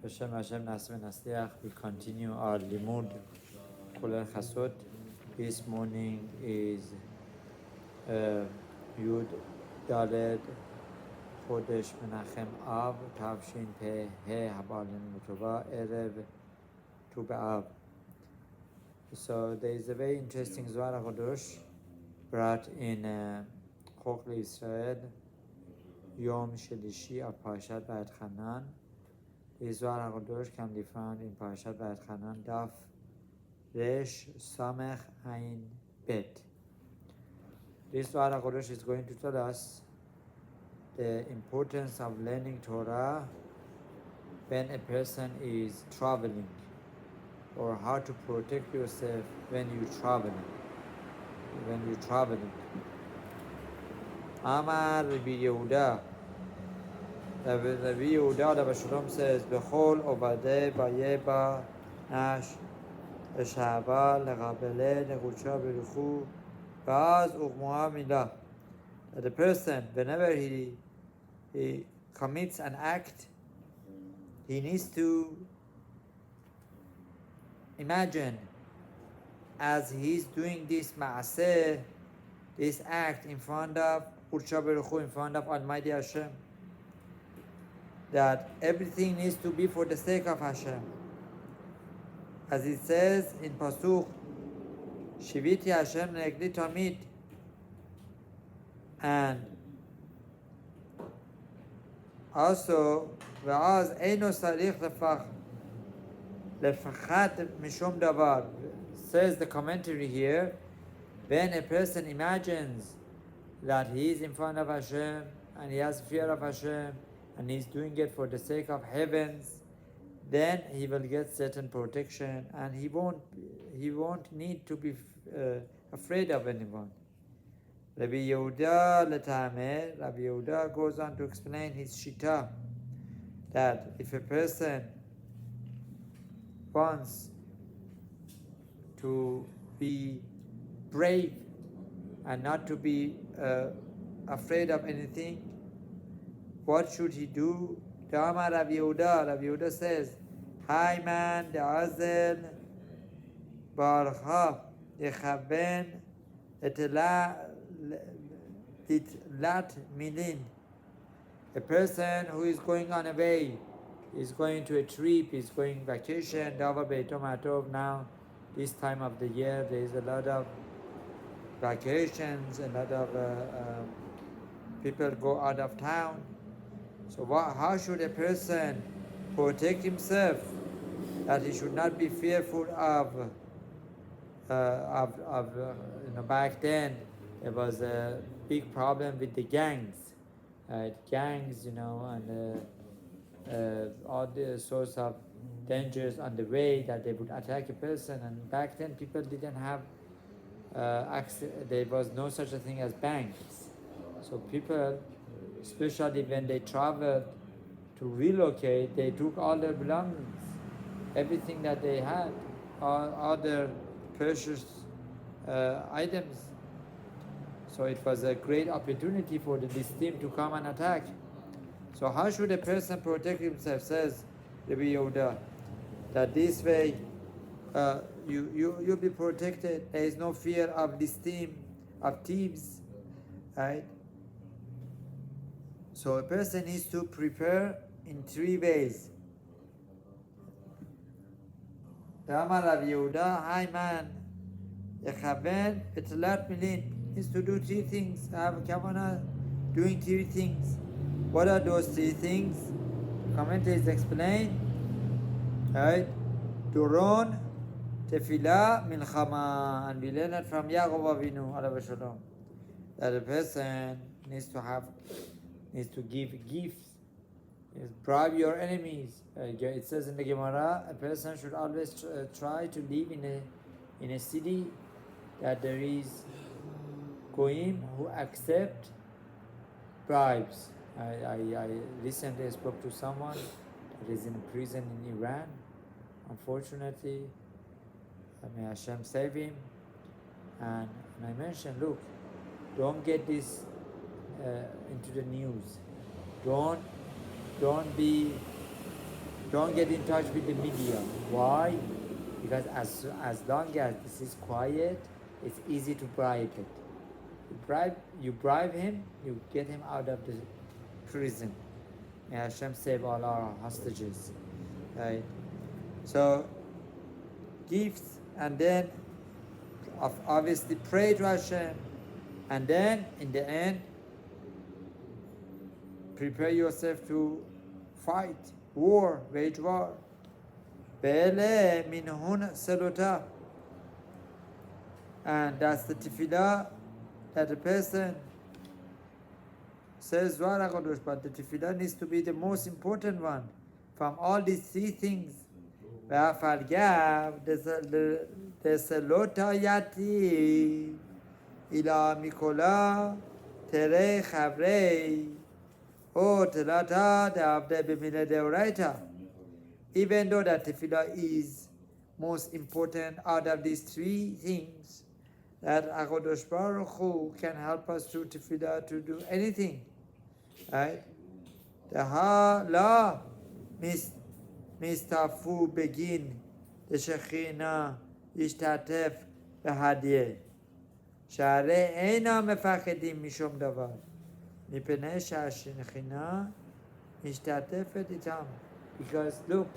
Hashem Nassim Nasliach, we continue our Limud Kulel Chasot. This morning is Yud Daled Chodesh Menachem Av Tavshin Peh He Habalin Mutova Erev Tu B'Av. So there is a very interesting Zohar Chodesh brought in Chok Israel Yom Shelishi of Parashat Vayetchanan. The Zohar HaKadosh can be found in Parashat Vayetchanan, Daf Resh Samech Ayin Bet. This Zohar HaKadosh is going to tell us the importance of learning Torah when a person is traveling, or how to protect yourself when you're traveling. Amar Rabbi Yehuda. Rabbi Yehuda Rabbi Shalom says, "Bechol ovadei vayeba nash eshaval legabele negucha beruchu vaz uchmoa milah." That the person, whenever he commits an act, he needs to imagine as he's doing this ma'aseh, this act in front of Qudsha Beruchu, in front of Almighty Hashem, that everything needs to be for the sake of Hashem. As it says in Pasuk, Shiviti Hashem negdi tamid, and also Va'az eino sarich lefachat mishum davar. Says the commentary here, when a person imagines that he is in front of Hashem and he has fear of Hashem and he's doing it for the sake of heavens, then he will get certain protection and he won't need to be afraid of anyone. Rabbi Yehuda goes on to explain his shita, that if a person wants to be brave and not to be afraid of anything, what should he do? Dama Rabbi Yehuda says, Hai man de'azel barcha yechaben etlat milin. A person who is going on a way, is going to a trip, is going vacation, Dava Beitom Atov. Now, this time of the year, there is a lot of vacations, a lot of people go out of town. So how should a person protect himself, that he should not be fearful of back then there was a big problem with the gangs, and all the sorts of dangers on the way, that they would attack a person. And back then people didn't have access, there was no such a thing as banks. So people, especially when they traveled to relocate, they took all their belongings, everything that they had, all their precious items. So it was a great opportunity for this team to come and attack. So how should a person protect himself? Says Rabbi Yehuda, that this way you'll be protected. There is no fear of this team of thieves, right? So a person needs to prepare in 3 ways. Rama Rabbi Yehuda, Hai man yechaben etlat milin, is to do 3 things. Have kavanah doing 3 things. What are those 3 things? Commentators explain, right? Duron, Tefillah, Milchama, and we learn it from Yaakov Avinu, alayhi shalom, that a person needs to give gifts, bribe your enemies. It says in the Gemara, a person should always try to live in a city that there is goyim who accept bribes. I recently spoke to someone that is in prison in Iran. Unfortunately, may Hashem save him. And I mentioned, look, don't get this into the news. Don't be Don't get in touch with the media. Why? Because as long as this is quiet, it's easy to bribe it. You bribe him, you get him out of the prison. May Hashem save all our hostages. Right? So gifts, and then obviously pray to Hashem, and then in the end prepare yourself to fight, wage war. Bele minhun selota. And that's the tefillah that the person says Zohar HaKadosh, but the tefillah needs to be the most important one from all these three things. Ve'afalgav deselota yati ila mikola tere chavrei o telata de'avde b'mile deoraita. Even though that tefillah is most important out of these three things, that HaKadosh Baruch Hu can help us through tefillah to do anything. Right? Daha la mistafu begin the Shechina yishtatef behadiyeh. Share eina mefachedim mishom davar. Mipnei shashechina yishtatefet itam. Because look,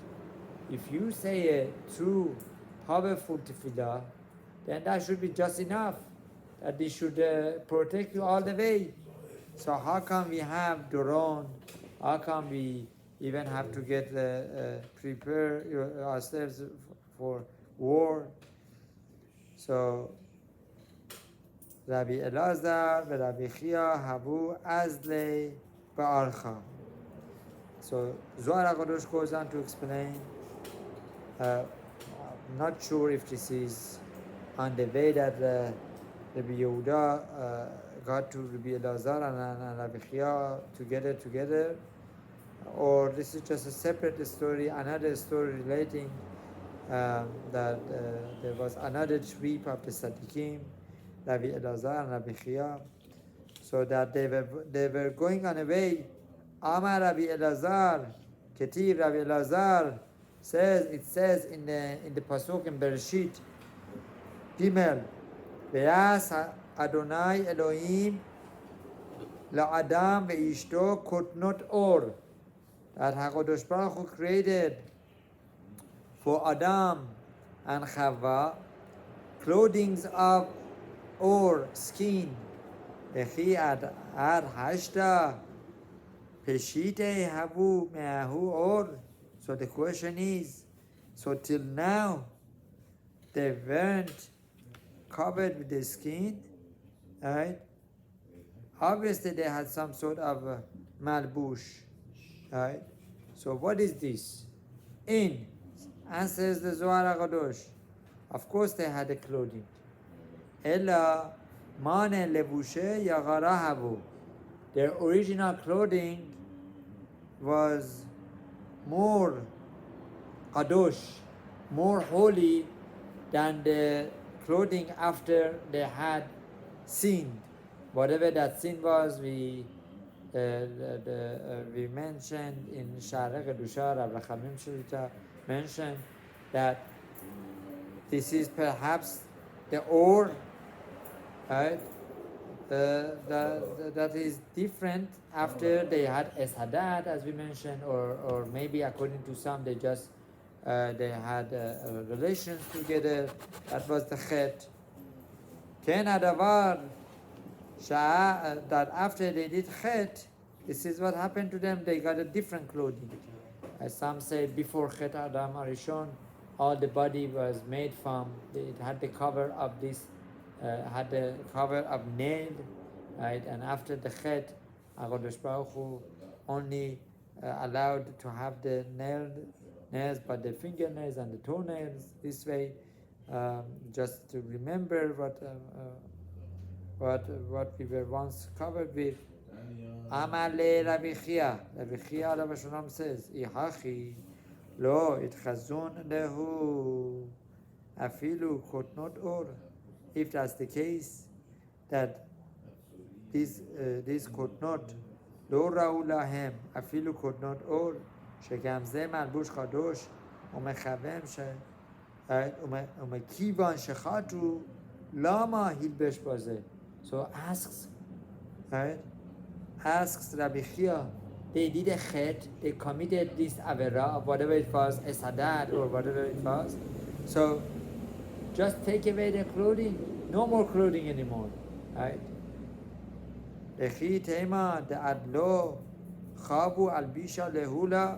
if you say a true, powerful tefillah, then that should be just enough. That they should protect you all the way. So how come we have drone? How come we even have to get prepare ourselves for war? So Rabbi Elazar and Rabbi Chia havu azle ba'archa. So Zohar HaKadosh goes on to explain. I'm not sure if this is on the way that Rabbi Yehuda got to Rabbi Elazar and Rabbi Chia together, or this is just a separate story, another story relating that there was another trip of the Tzaddikim, Rabbi Elazar and Rabbi Chia, so that they were going on a way. Amar Rabbi Elazar, Ketiv Rabbi Elazar it says in the pasuk in Bereshit Gimel, Ve'as Adonai Elohim la'adam ve'ishto kotnot or, that HaKadosh Baruch Hu created for Adam and Chava clothing of or skin. Vechi ad hashta peshite havu me'ahu or. So the question is, so till now they weren't covered with the skin, right? Obviously they had some sort of malbush, right? So what is this? Answers the Zohar HaKadosh. Of course they had a clothing. Ella mane levushe yagara havu. Their original clothing was more kadosh, more holy than the clothing after they had sinned. Whatever that sin was, we mentioned in Shara Kedusha, Rav Rachamim Shulita mentioned that this is perhaps the or, right? That is different after they had Eshadat, as we mentioned, or maybe according to some they just they had relations together. That was the chet. Ken adavar that after they did chet, this is what happened to them. They got a different clothing. As some say, before chet Adam Arishon, all the body was made from. It had the cover of this. Had the cover of nail, right? And after the chet, HaKadosh Baruch Hu only allowed to have the nails, but the fingernails and the toenails this way, just to remember what we were once covered with. Amar le Rabbi Chia. Rabbi Chia Rabbi Shalom says, Ihachi lo itchazun lehu afilu kotnot or. If that's the case, that these kotnot lo ra'u lahem afilu kotnot or, שגמזה מלבוש חדוש ומכוון ומכיוון שחטאו למה הלבש בזה. So asks, right? Asks Rabbi Chia, they did a chet, they committed this avera, whatever it was, a sadat or whatever it was. So just take away their clothing, no more clothing anymore, right? וכי תימא דעדלו חבו אלבישה להולה.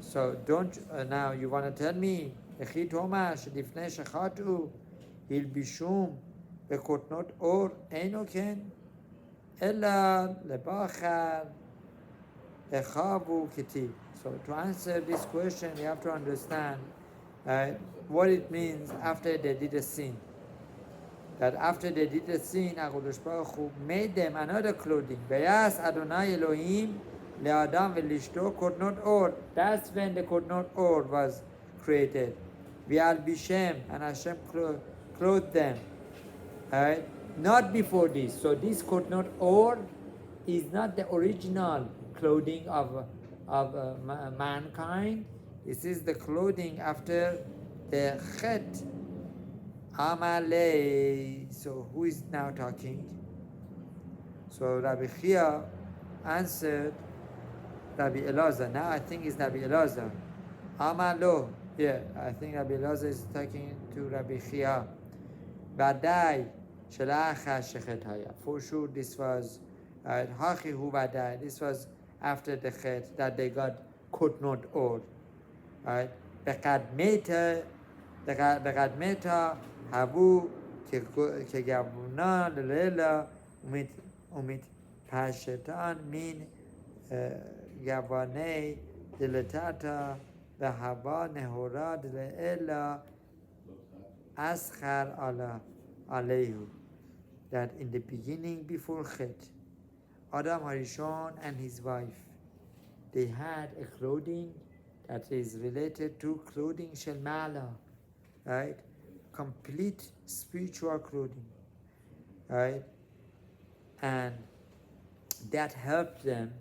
So don't, now you want to tell me, וכי תומא שלפני שחטאו הלבישום בכותנות אור, אינו כן, אלא לבחר החבו כתיב. So to answer this question, you have to understand what it means after they did a sin. That after they did the sin, HaKadosh Baruch Hu made them another clothing. Vayas Adonai Elohim le'adam ve'lishto kotnot or. That's when the kotnot or was created. V'albishem, and Hashem clothed them. Right? Not before this. So this kotnot or is not the original clothing of mankind. This is the clothing after the chet. Amalei. So who is now talking? So Rabbi Chia answered Rabbi Elazar. Now I think it's Rabbi Elazar. Amalo. Yeah, I think Rabbi Elazar is talking to Rabbi Chia. Badai shelacha shechet haya. For sure this was hachi hu badai. This was after the chet that they got kotnot or. Right? Bekadmeta Habu Kegabuna Lela Umit Pashetan Min Gavane Dilatata Bahaba Nehora Ela Aschar Allah Alehu. That in the beginning before Chet, Adam Harishon and his wife, they had a clothing that is related to clothing Shel Mala, right? Complete spiritual clothing, right? And that helped them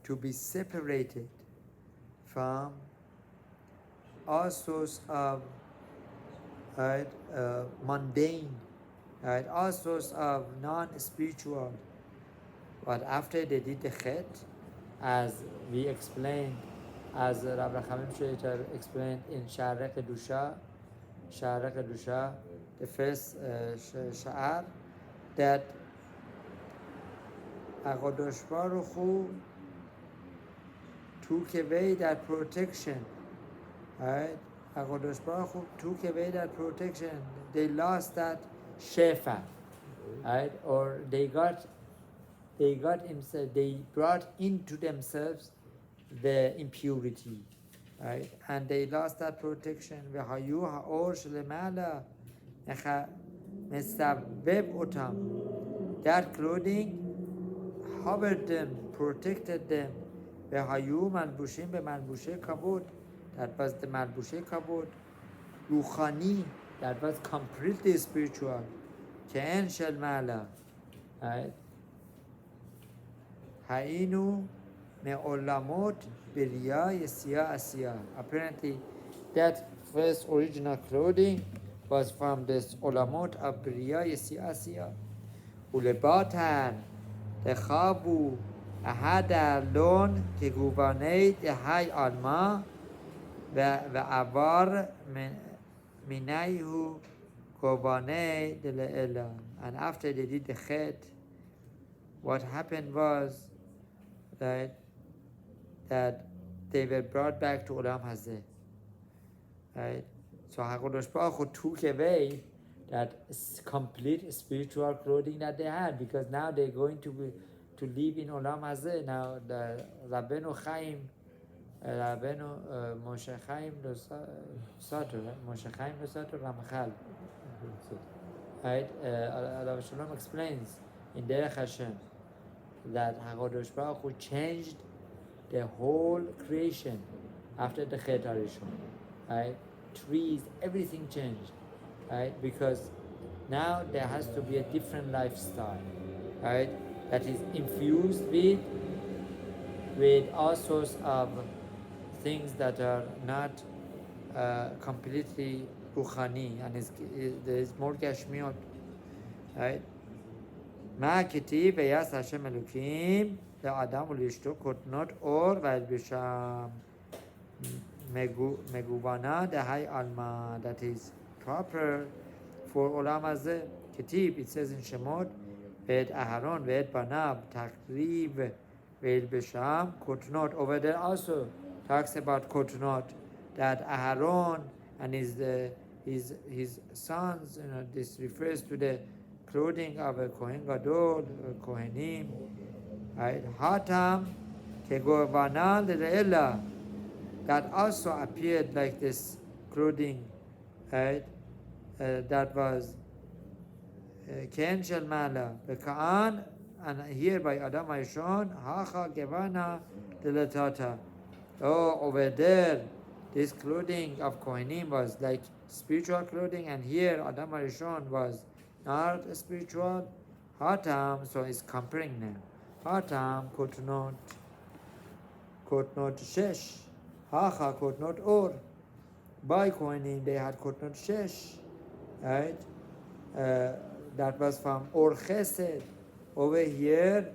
to be separated from all sorts of mundane, right? All sorts of non-spiritual. But after they did the chet, as we explained, as Rabbi Chamim Sheiter explained in Sha'arei Kedusha, the first Sha'ar, that HaKadosh Baruch Hu took away that protection, right? HaKadosh Baruch Hu took away that protection. They lost that shefa, right? Or they brought into themselves the impurity, right? And they lost that protection. V'hayu ha'or shelemala mesabeb otam. That clothing covered them, protected them. V'hayu malbushim bemalbushe kabod. That was the malbushe kabod. Ruchani. That was completely spiritual. Ke'en shel mala. Right? Ha'inu me'olamot b'riya yesiya asiya. Apparently, that first original clothing was from this olamot of b'riya yesiya asiya. Ulebatan techabu ahad alon keguvanei tehai alma ve'avar minayhu guvanei dele'ela. And after they did the chet, what happened was that they were brought back to Olam Hazeh, right? So HaKadosh Baruch Hu took away that complete spiritual clothing that they had, because now they're going to live in Olam Hazeh. Now the Rabbeinu Moshe Chaim Lusato, Moshe Chaim Lusato Ramchal, right? Rav Shalom explains in Derech Hashem that HaKadosh Baruch Hu changed the whole creation after the Chet HaRishon, right? Trees, everything changed, right? Because now there has to be a different lifestyle, right? that is infused with all sorts of things that are not completely ruchani, and there is more gashmiot, right? מה כתיב ויעש השם אלוקים לאדם ולאשתו כותנות אור וילבשם מגוונה דהי עלמא, that is proper for עולם הזה. כתיב, it says in שמות, ואת אהרון ואת בניו תקריב וילבשם כותנות. Over there also talks about כותנות, that Aharon and his sons, this refers to the clothing of a Kohen Gadol, Kohenim, right? Hatam Kegovanal Re'ela, that also appeared like this clothing, right? That was Ken Shel Mala, Bekaan, and here by Adam Aishon, Hacha Gevana Delatata. Oh, over there, this clothing of Kohenim was like spiritual clothing, and here Adam Arishon was not spiritual. Hatam, so it's comparing now. Hatam kotnot shesh, hacha kotnot or. By Kohenim they had kotnot shesh, right? That was from or chesed. Over here,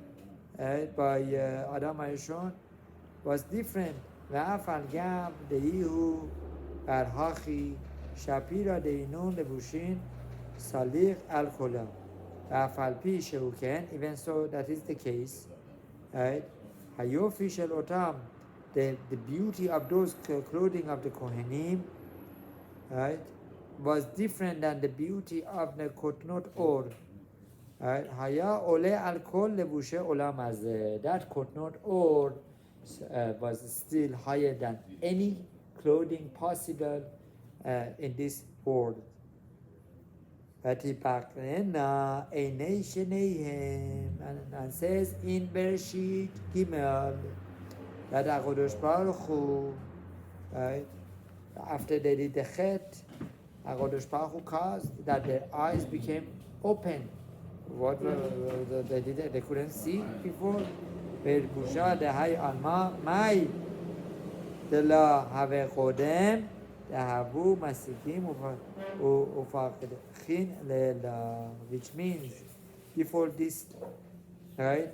right, by Adam Arishon was different. ואף על גב דהיהו ברהכי שפירא דהינון לבושין סליח על כולה. ואף על פי שהוא כן, even so that is the case, right? היופי של אותם, the beauty of those clothing of the Kohenim, right, was different than the beauty of the kotnot or. Right? היה עולה על כל לבושי עולם הזה. That kotnot or was still higher than any clothing possible in this world. ותפקרנה עיני שניהם, and says in Bereshit Gimel that HaKadosh Baruch Hu, right, after they did the chet, HaKadosh Baruch Hu caused that their eyes became open. What they did, they couldn't see before. ולבושה דהי עלמא מאי דלה הווה קודם דהבו מסיקים ופקחין לילה, which means before this, right,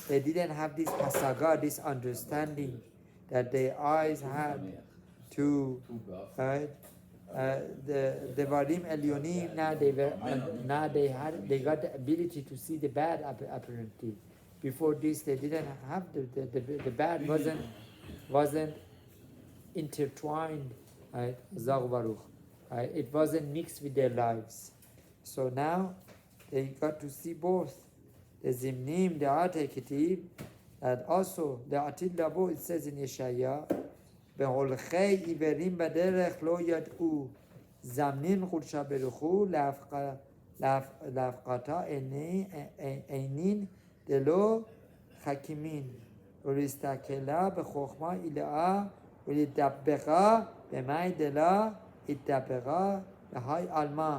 they didn't have this hasaga, this understanding that their eyes had to, right, the varim elyonim, now they got the ability to see the bad apparently. Before this, they didn't have the bad wasn't intertwined, right? Zohar Baruch, right? It wasn't mixed with their lives. So now they got to see both. The Zimnim, the Ate Ketiv, and also the Atid Labo. It says in Yeshaya, "Beholchei iverim baderech lo yad'u zamnin chudsha beruchu lafkata einin." דלא חכימין ולהסתכלה בחוכמה אילאה ולהתדברה במאי דלה התדברה להי עלמא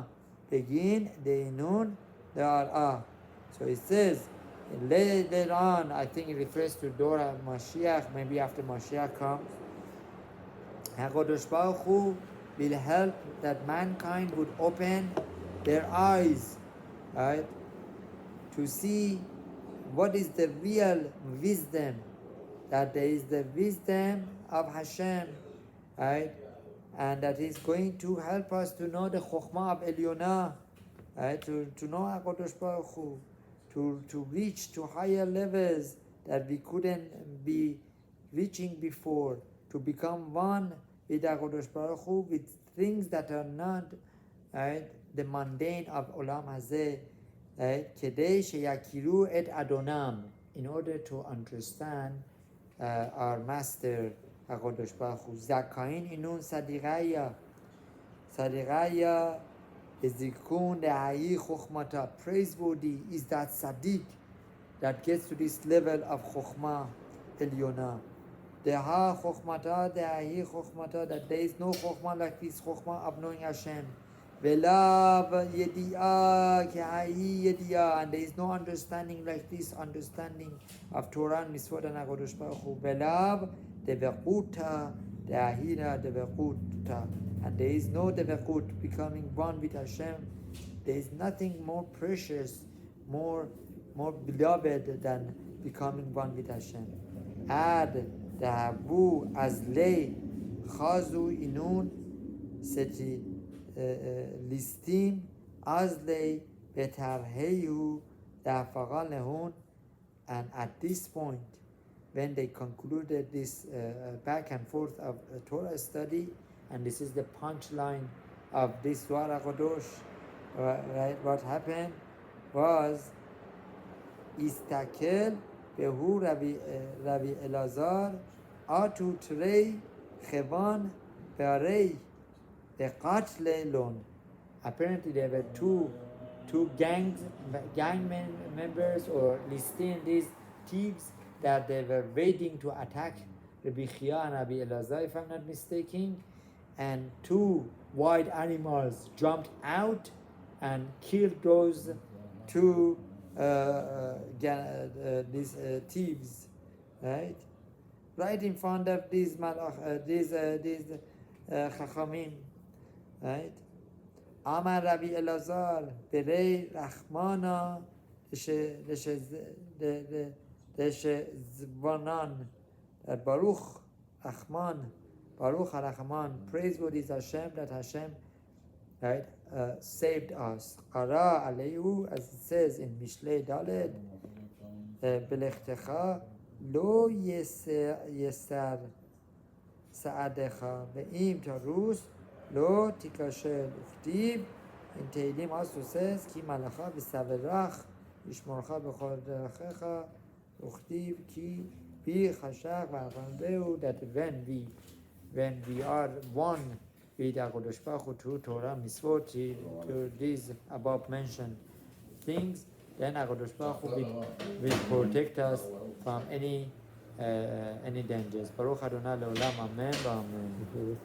בגין דהינון דהראה. So it says later on, I think it refers to Dora Mashiach, maybe after Mashiach comes, HaKadosh Baruch Hu will help that mankind would open their eyes, right, to see what is the real wisdom, that there is the wisdom of Hashem, right? And that is going to help us to know the Chokhmah of Elyonah, right? To know HaKadosh Baruch Hu, to reach to higher levels that we couldn't be reaching before, to become one with HaKadosh Baruch Hu, with things that are not, right, the mundane of Olam Hazeh, כדי שיכירו את אדונם, in order to understand our master HaKadosh Baruch Hu. זכאין אינון סדיריה לזיכון דהי חוכמתה. Praiseworthy is that tzaddik that gets to this level of חוכמה עליונה. דהה חוכמתה דהי חוכמתה, that there is no חוכמה like this חוכמה of knowing Hashem. Velav yedi'ah ke'ahi yedi'ah. And there is no understanding like this understanding of Torah and Mitzvot and HaKadosh Baruch Hu. Velav devekuta de'ahira devekuta. And there is no devekut, becoming one with Hashem. There is nothing more precious, more beloved than becoming one with Hashem. Ad dahavu azlei chazu inun seti listim azlei betarheyu dafagal lehun. And at this point, when they concluded this back and forth of Torah study, and this is the punchline of this Zohar HaKadosh, right? What happened was Istakel behu Rabbi Elazar atu trei chevan berei beqatle lon. Apparently there were two gang members, or listing these thieves, that they were waiting to attack Rabbi Chia and Rabbi Elazar, if I'm not mistaken, and two wild animals jumped out and killed those two these thieves, right in front of these chachamim, right? Amar Rabbi Elazar berei Rachmana Zvanan, that Baruch Rachman, Baruch HaRachman, praiseworthy is Hashem, that Hashem, right, saved us. Ara Alehu, as it says in Mishlei Dalet, Belechtecha lo yeser sa'adecha ve'im tarus lo tikashel uchtib. In Tehillim also says Ki malacha v'saverach yishmorcha b'chol derechecha uchtib ki bi chashach v'alchanbeu. That when we are one with HaKadosh Baruch Hu through Torah, Mitzvot, to these above mentioned things, then HaKadosh Baruch Hu will protect us from any dangers. Baruch Adonai le'olam, amen, amen.